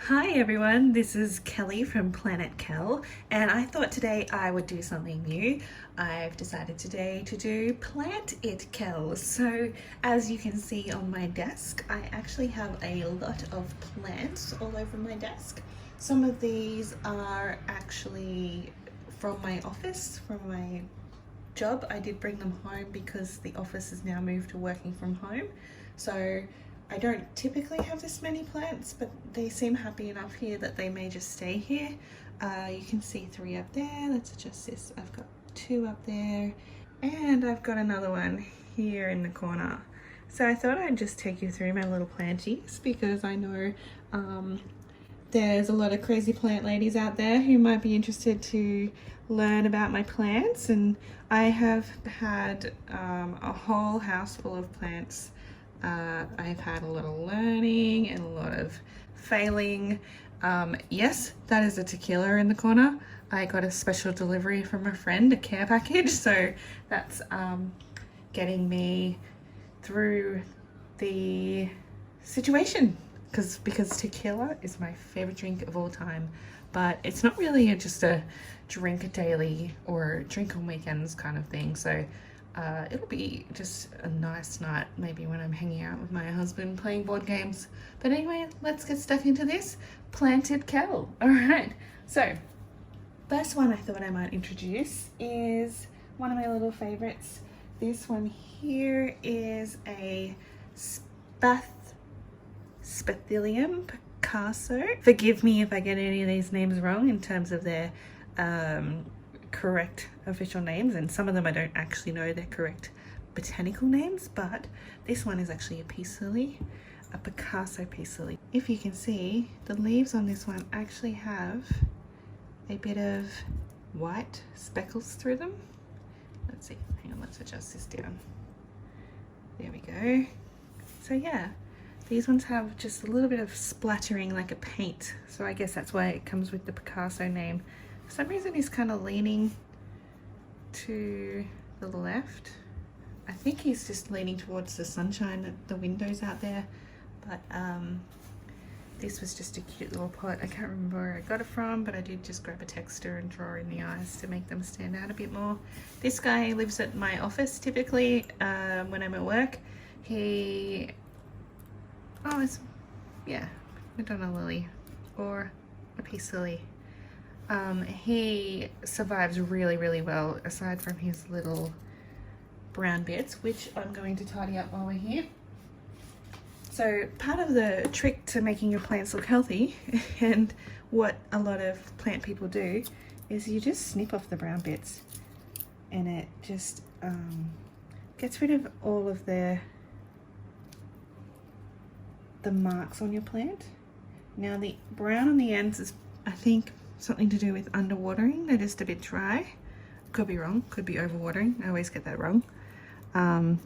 Hi everyone, this is Kelly from Planet Kel, and I thought today I would do something new. I've decided today to do Plant It Kel. So as you can see on my desk, I actually have a lot of plants all over my desk. Some of these are actually from my office, from my job. I did bring them home because the office has now moved to working from home. So I don't typically have this many plants, but they seem happy enough here that they may just stay here. You can see 3 up there. Let's adjust this. I've got 2 up there, and I've got another one here in the corner. So I thought I'd just take you through my little planties because I know there's a lot of crazy plant ladies out there who might be interested to learn about my plants, and I have had a whole house full of plants. I've had a lot of learning and a lot of failing. Yes, that is a tequila in the corner. I got a special delivery from a friend, a care package, so that's getting me through the situation because tequila is my favorite drink of all time, but it's not really just a drink daily or drink on weekends kind of thing. So it'll be just a nice night, maybe when I'm hanging out with my husband playing board games. But anyway, let's get stuck into this. Plant It Kel. All right. So, first one I thought I might introduce is one of my little favorites. This one here is a Spathiphyllum Picasso. Forgive me if I get any of these names wrong in terms of their correct official names, and some of them I don't actually know their correct botanical names, but this one is actually a peace lily, a Picasso peace lily. If you can see, the leaves on this one actually have a bit of white speckles through them. Let's see, hang on, let's adjust this down. There we go. So yeah, these ones have just a little bit of splattering like a paint, so I guess that's why it comes with the Picasso name. For some reason he's kind of leaning to the left. I think he's just leaning towards the sunshine at the windows out there, but this was just a cute little pot. I can't remember where I got it from, but I did just grab a texture and draw in the eyes to make them stand out a bit more. This guy lives at my office typically when I'm at work. It's Madonna Lily or a peace lily. He survives really well, aside from his little brown bits, which I'm going to tidy up while we're here. So part of the trick to making your plants look healthy, and what a lot of plant people do, is you just snip off the brown bits, and it just gets rid of all of the marks on your plant. Now the brown on the ends is, I think, something to do with underwatering. They're just a bit dry. Could be wrong, could be overwatering. I always get that wrong. And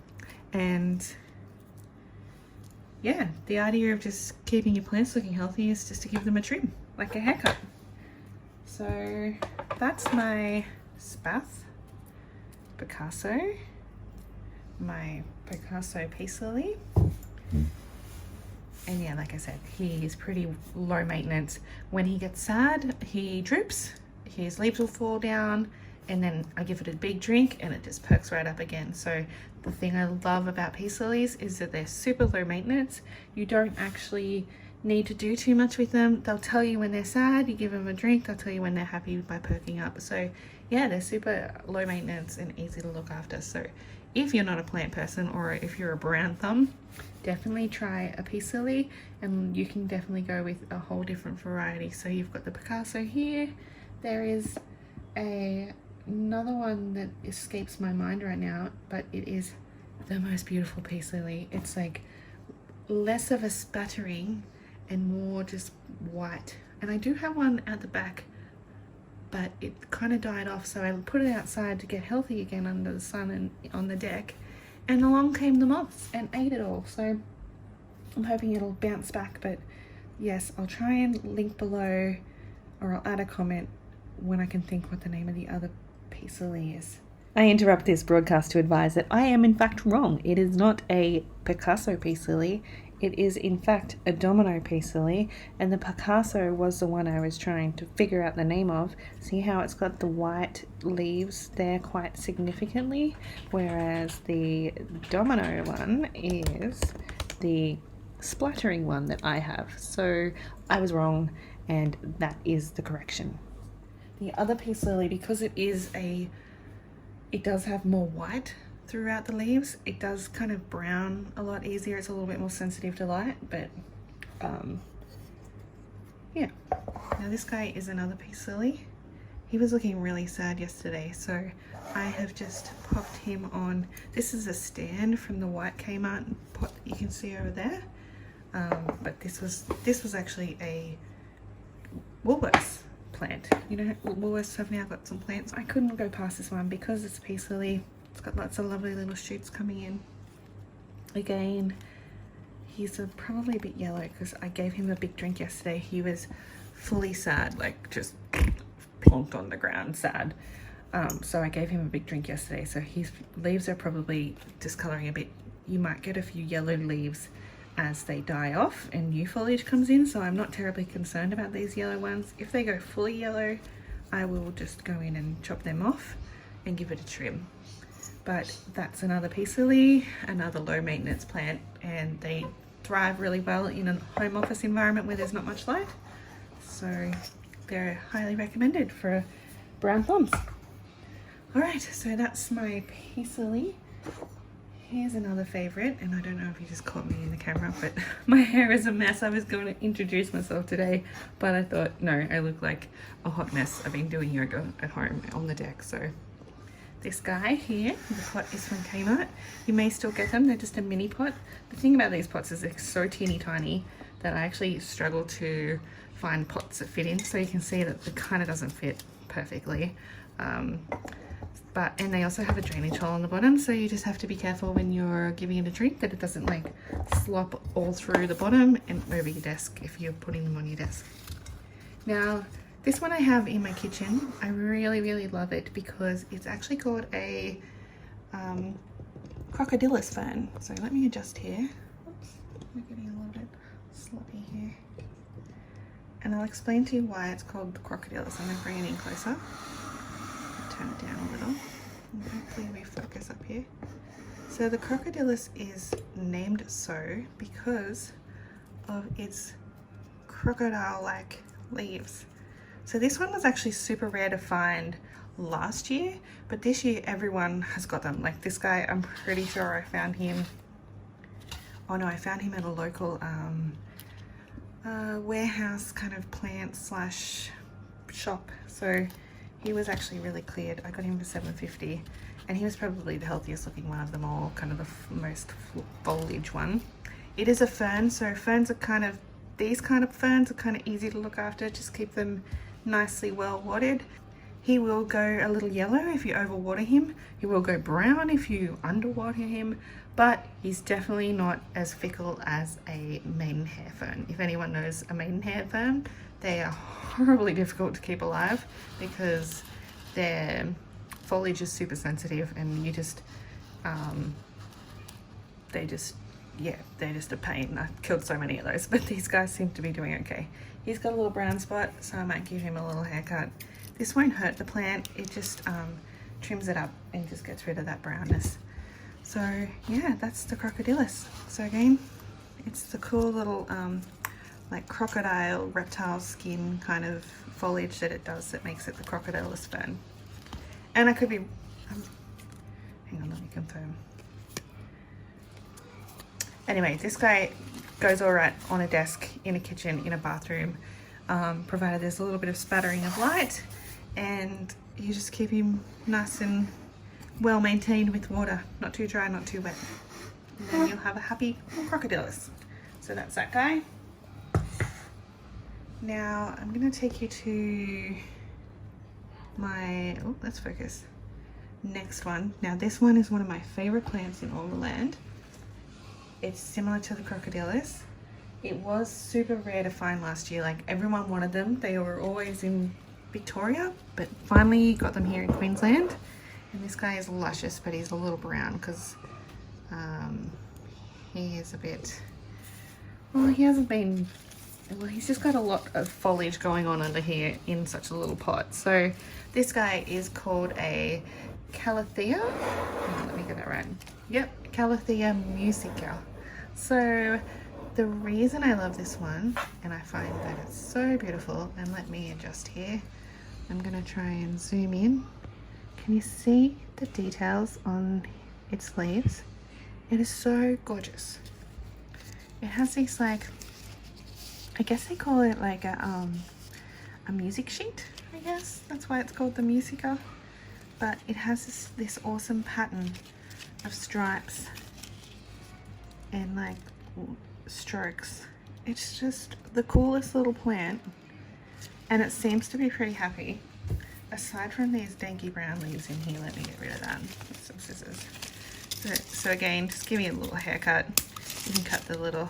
yeah, the idea of just keeping your plants looking healthy is just to give them a trim, like a haircut. So that's my Spath Picasso, my Picasso peace lily. And yeah, like I said, he is pretty low maintenance. When he gets sad, he droops, his leaves will fall down, and then I give it a big drink and it just perks right up again. So the thing I love about peace lilies is that they're super low maintenance. You don't actually need to do too much with them. They'll tell you when they're sad, you give them a drink, they'll tell you when they're happy by perking up. So yeah, they're super low maintenance and easy to look after. So if you're not a plant person, or if you're a brown thumb, definitely try a peace lily, and you can definitely go with a whole different variety. So you've got the Picasso here. There is another one that escapes my mind right now, but it is the most beautiful peace lily. It's like less of a spattering and more just white. And I do have one at the back, but it kind of died off, so I put it outside to get healthy again under the sun and on the deck, and along came the moths and ate it all. So I'm hoping it'll bounce back, but yes, I'll try and link below, or I'll add a comment when I can think what the name of the other peace lily is. I interrupt this broadcast to advise that I am in fact wrong. It is not a Picasso peace lily, it is in fact a domino peace lily, and the Picasso was the one I was trying to figure out the name of. See how it's got the white leaves there quite significantly, whereas the domino one is the splattering one that I have. So I was wrong, and that is the correction. The other peace lily, because it does have more white throughout the leaves, it does kind of brown a lot easier. It's a little bit more sensitive to light, but yeah. Now this guy is another peace lily. He was looking really sad yesterday, so I have just popped him on. This is a stand from the white Kmart pot that you can see over there, but this was actually a Woolworths plant. You know, Woolworths have now got some plants. I couldn't go past this one because it's a peace lily. It's got lots of lovely little shoots coming in. Again, he's probably a bit yellow because I gave him a big drink yesterday. He was fully sad, like just plonked on the ground sad. So I gave him a big drink yesterday, so his leaves are probably discoloring a bit. You might get a few yellow leaves as they die off and new foliage comes in, so I'm not terribly concerned about these yellow ones. If they go fully yellow, I will just go in and chop them off and give it a trim. But that's another peace lily, another low maintenance plant, and they thrive really well in a home office environment where there's not much light. So they're highly recommended for brown thumbs. Alright, so that's my peace lily. Here's another favorite, and I don't know if you just caught me in the camera, but my hair is a mess. I was going to introduce myself today, but I thought, no, I look like a hot mess. I've been doing yoga at home on the deck, so this guy here, the pot is from Kmart. You may still get them, they're just a mini pot. The thing about these pots is they're so teeny tiny that I actually struggle to find pots that fit in, so you can see that it kind of doesn't fit perfectly. And they also have a drainage hole on the bottom, so you just have to be careful when you're giving it a drink that it doesn't like slop all through the bottom and over your desk if you're putting them on your desk. Now, this one I have in my kitchen. I really love it because it's actually called a Crocodyllus fern. So let me adjust here. Oops, we're getting a little bit sloppy here. And I'll explain to you why it's called the Crocodyllus. I'm going to bring it in closer. Turn it down a little. And hopefully we focus up here. So the Crocodyllus is named so because of its crocodile-like leaves. So this one was actually super rare to find last year, but this year everyone has got them. Like this guy, I'm pretty sure I found him. Oh no, I found him at a local warehouse kind of plant slash shop. So he was actually really cleared. I got him for $7.50, and he was probably the healthiest looking one of them all, kind of the most foliage one. It is a fern, so ferns are kind of, these kind of ferns are kind of easy to look after. Just keep them nicely well watered. He will go a little yellow if you overwater him. He will go brown if you underwater him, but he's definitely not as fickle as a maidenhair fern. If anyone knows a maidenhair fern, they are horribly difficult to keep alive because their foliage is super sensitive, and you just, they're just a pain. I've killed so many of those, but these guys seem to be doing okay. He's got a little brown spot, so I might give him a little haircut. This won't hurt the plant, it just trims it up and just gets rid of that brownness. So yeah, that's the Crocodyllus. So again, it's the cool little like crocodile, reptile skin kind of foliage that it does that makes it the Crocodyllus fern. And I could be, hang on, let me confirm. Anyway, this guy goes all right on a desk, in a kitchen, in a bathroom, provided there's a little bit of spattering of light, and you just keep him nice and well maintained with water, not too dry, not too wet. And then you'll have a happy Crocodyllus. So that's that guy. Now I'm going to take you to my, oh, let's focus, next one. Now this one is one of my favorite plants in all the land. It's similar to the Crocodyllus. It was super rare to find last year. Like everyone wanted them. They were always in Victoria, but finally got them here in Queensland. And this guy is luscious, but he's a little brown because he is a bit Well, he hasn't been, well, he's just got a lot of foliage going on under here in such a little pot. So this guy is called a Calathea. Oh, let me get that right. Yep, Calathea Musaica. So the reason I love this one, and I find that it's so beautiful, and let me adjust here. I'm gonna try and zoom in. Can you see the details on its leaves? It is so gorgeous. It has these, like, I guess they call it like a music sheet, I guess. That's why it's called the Musaica. But it has this awesome pattern of stripes and like strokes. It's just the coolest little plant, and it seems to be pretty happy. Aside from these danky brown leaves in here, let me get rid of that with some scissors. So again, just give me a little haircut. You can cut the little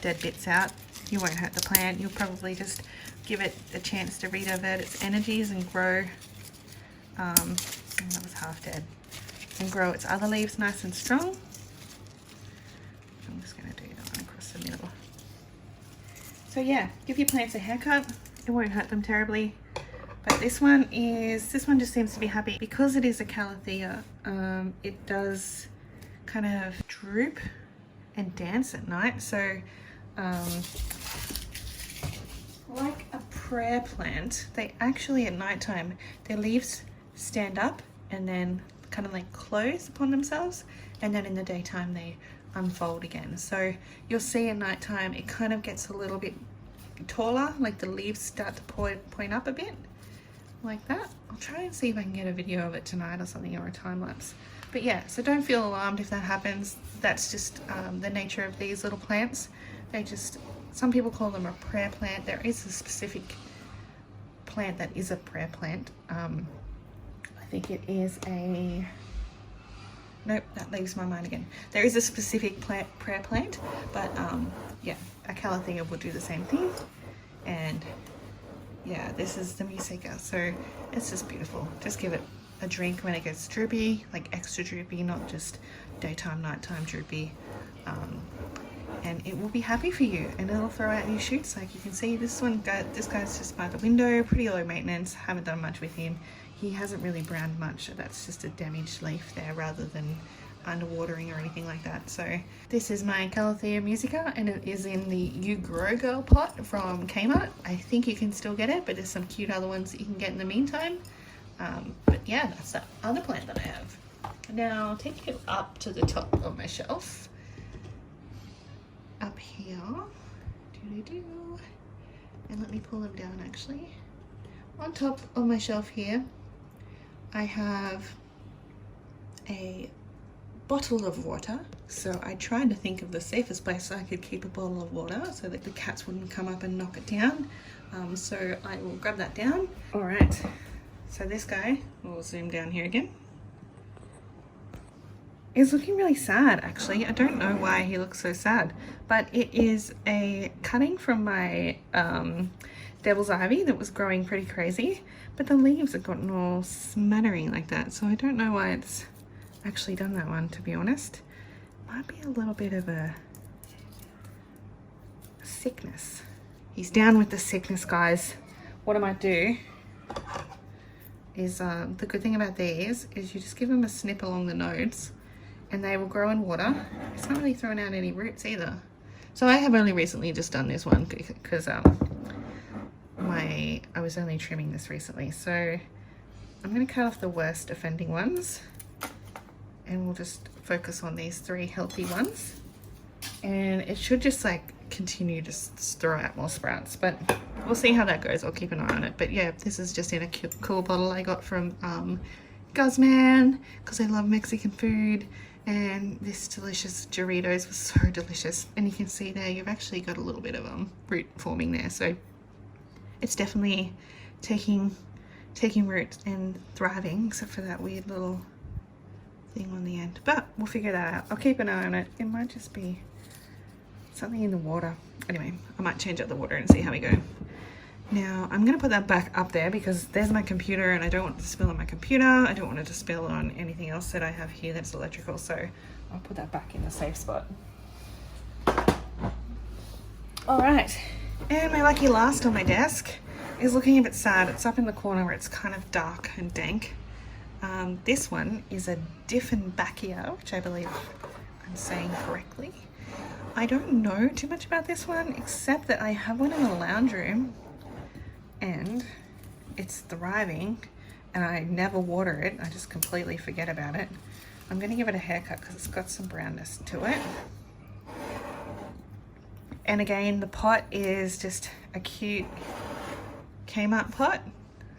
dead bits out. You won't hurt the plant. You'll probably just give it a chance to redivert its energies and grow. That was half dead. And grow its other leaves nice and strong. I'm just going to do that one across the middle. So yeah, give your plants a haircut. It won't hurt them terribly. But this one just seems to be happy because it is a Calathea. It does kind of droop and dance at night. So like a prayer plant, they actually at nighttime, their leaves stand up and then kind of like close upon themselves, and then in the daytime they unfold again. So you'll see at nighttime it kind of gets a little bit taller, like the leaves start to point up a bit like that. I'll try and see if I can get a video of it tonight or something, or a time lapse. But yeah, so don't feel alarmed if that happens. That's just the nature of these little plants. They just, some people call them a prayer plant. There is a specific plant that is a prayer plant. I think it is a, nope, that leaves my mind again. There is a specific prayer plant, but yeah, a Calathea will do the same thing. And yeah, this is the Musaica, so it's just beautiful. Just give it a drink when it gets droopy, like extra droopy, not just daytime, nighttime droopy. And it will be happy for you, and it'll throw out new shoots. Like you can see, this guy's just by the window, pretty low maintenance, haven't done much with him. He hasn't really browned much. That's just a damaged leaf there rather than underwatering or anything like that. So this is my Calathea Musaica, and it is in the You Grow Girl pot from Kmart. I think you can still get it, but there's some cute other ones that you can get in the meantime. But yeah, that's the other plant that I have. Now I'll take you up to the top of my shelf. Up here, and let me pull them down actually. On top of my shelf here, I have a bottle of water. So I tried to think of the safest place I could keep a bottle of water so that the cats wouldn't come up and knock it down. So I will grab that down. All right, so this guy, we'll zoom down here again, is looking really sad actually. I don't know why he looks so sad, but it is a cutting from my devil's ivy that was growing pretty crazy, but the leaves have gotten all smattering like that, so I don't know why it's actually done that one, to be honest. Might be a little bit of a sickness. He's down with the sickness, guys. What I might do is, the good thing about these is you just give them a snip along the nodes and they will grow in water. It's not really throwing out any roots either. So I have only recently just done this one because I was only trimming this recently. So I'm going to cut off the worst offending ones, and we'll just focus on these 3 healthy ones. And it should just like continue to throw out more sprouts, but we'll see how that goes. I'll keep an eye on it. But yeah, this is just in a cool bottle I got from Guzman because I love Mexican food. And this delicious Doritos was so delicious. And you can see there, you've actually got a little bit of root forming there. So it's definitely taking root and thriving, except for that weird little thing on the end. But we'll figure that out. I'll keep an eye on it. It might just be something in the water. Anyway, I might change out the water and see how we go. Now I'm gonna put that back up there because there's my computer and I don't want it to spill on my computer. I don't want it to spill on anything else that I have here that's electrical, so I'll put that back in the safe spot. All right, and my lucky last on my desk is looking a bit sad. It's up in the corner where it's kind of dark and dank. This one is a Dieffenbachia, which I believe I'm saying correctly. I don't know too much about this one, except that I have one in the lounge room and it's thriving, and I never water it. I just completely forget about it. I'm going to give it a haircut because it's got some brownness to it. And again, the pot is just a cute Kmart pot.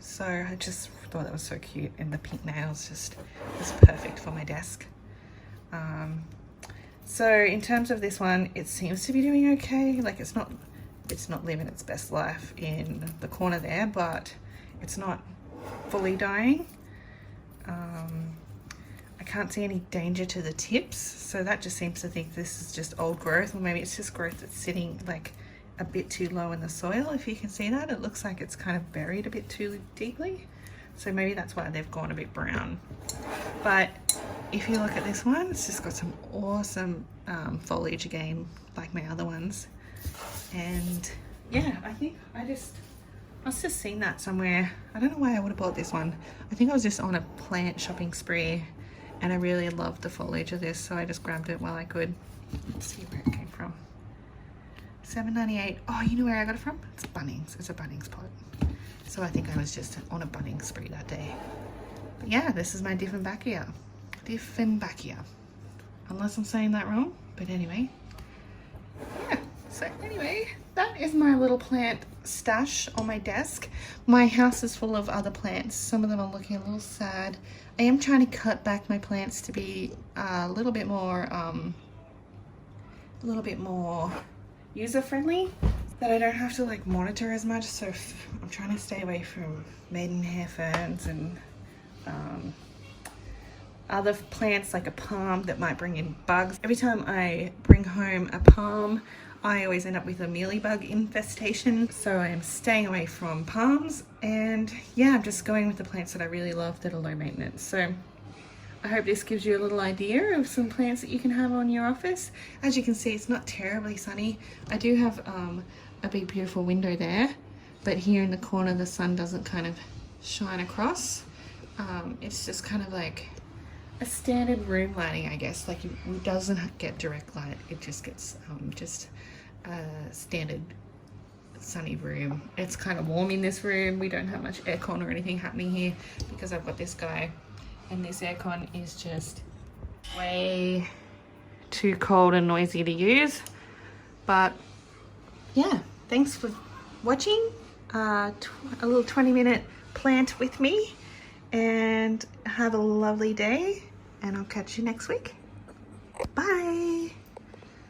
So I just thought that was so cute, and the pink nails just was perfect for my desk. So in terms of this one, it seems to be doing okay. Like it's not living its best life in the corner there, but it's not fully dying. I can't see any danger to the tips, so that just seems to think this is just old growth, or maybe it's just growth that's sitting like a bit too low in the soil. If you can see that, it looks like it's kind of buried a bit too deeply, so maybe that's why they've gone a bit brown. But if you look at this one, it's just got some awesome foliage again, like my other ones. And yeah, I think I must have seen that somewhere. I don't know why I would have bought this one. I think I was just on a plant shopping spree and I really loved the foliage of this, so I just grabbed it while I could. Let's see where it came from. $7.98. Oh, you know where I got it from? It's Bunnings. It's a Bunnings pot. So I think I was just on a Bunnings spree that day. But yeah, this is my Dieffenbachia. Unless I'm saying that wrong. But anyway. Yeah. So anyway, that is my little plant stash on my desk. My house is full of other plants. Some of them are looking a little sad. I am trying to cut back my plants to be a little bit more user-friendly, that I don't have to like monitor as much. So I'm trying to stay away from maidenhair ferns and other plants like a palm that might bring in bugs. Every time I bring home a palm, I always end up with a mealybug infestation, so I am staying away from palms. And yeah, I'm just going with the plants that I really love that are low maintenance. So I hope this gives you a little idea of some plants that you can have on your office. As you can see, it's not terribly sunny. I do have a big beautiful window there, but here in the corner the sun doesn't kind of shine across. It's just kind of like a standard room lighting, I guess. Like it doesn't get direct light, it just gets just a standard sunny room. It's kind of warm in this room. We don't have much aircon or anything happening here because I've got this guy, and this aircon is just way too cold and noisy to use. But yeah, thanks for watching a little 20-minute plant with me, and have a lovely day, and I'll catch you next week. Bye.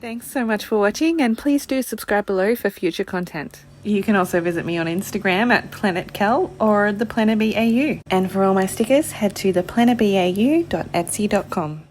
Thanks so much for watching, and please do subscribe below for future content. You can also visit me on Instagram at PlanetCal or the Planner BAU. And for all my stickers, head to theplannerbau.etsy.com.